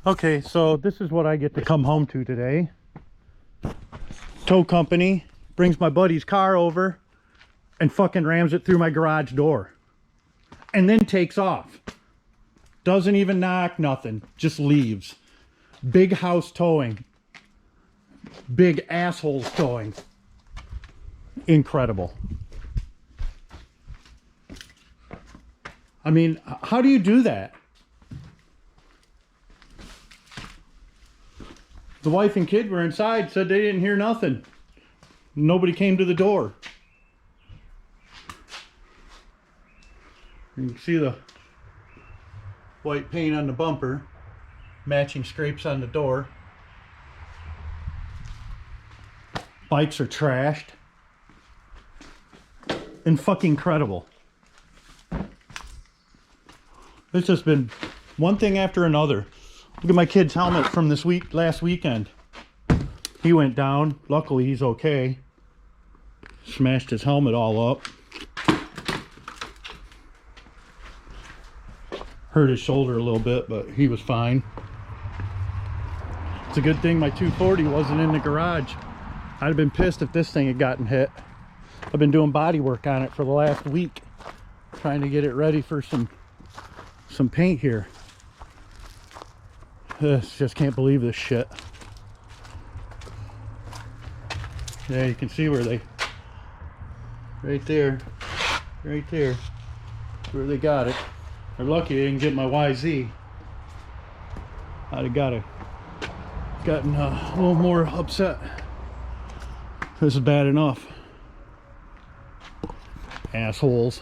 Okay, so this is what I get to come home to today. Tow company brings my buddy's car over and fucking rams it through my garage door. And then takes off. Doesn't even knock, nothing. Just leaves. Big house towing. Big assholes towing. Incredible. I mean, how do you do that? The wife and kid were inside, said they didn't hear nothing. Nobody came to the door. You can see the white paint on the bumper, matching scrapes on the door. Bikes are trashed. And fucking incredible. It's just been one thing after another. Look at my kid's helmet from last weekend. He went down. Luckily, he's okay. Smashed his helmet all up. Hurt his shoulder a little bit, but he was fine. It's a good thing my 240 wasn't in the garage. I'd have been pissed if this thing had gotten hit. I've been doing body work on it for the last week, trying to get it ready for some paint here. Just can't believe this shit. Yeah, you can see where they, right there, where they got it. They're lucky they didn't get my YZ. I'd have gotten a little more upset. This is bad enough. Assholes.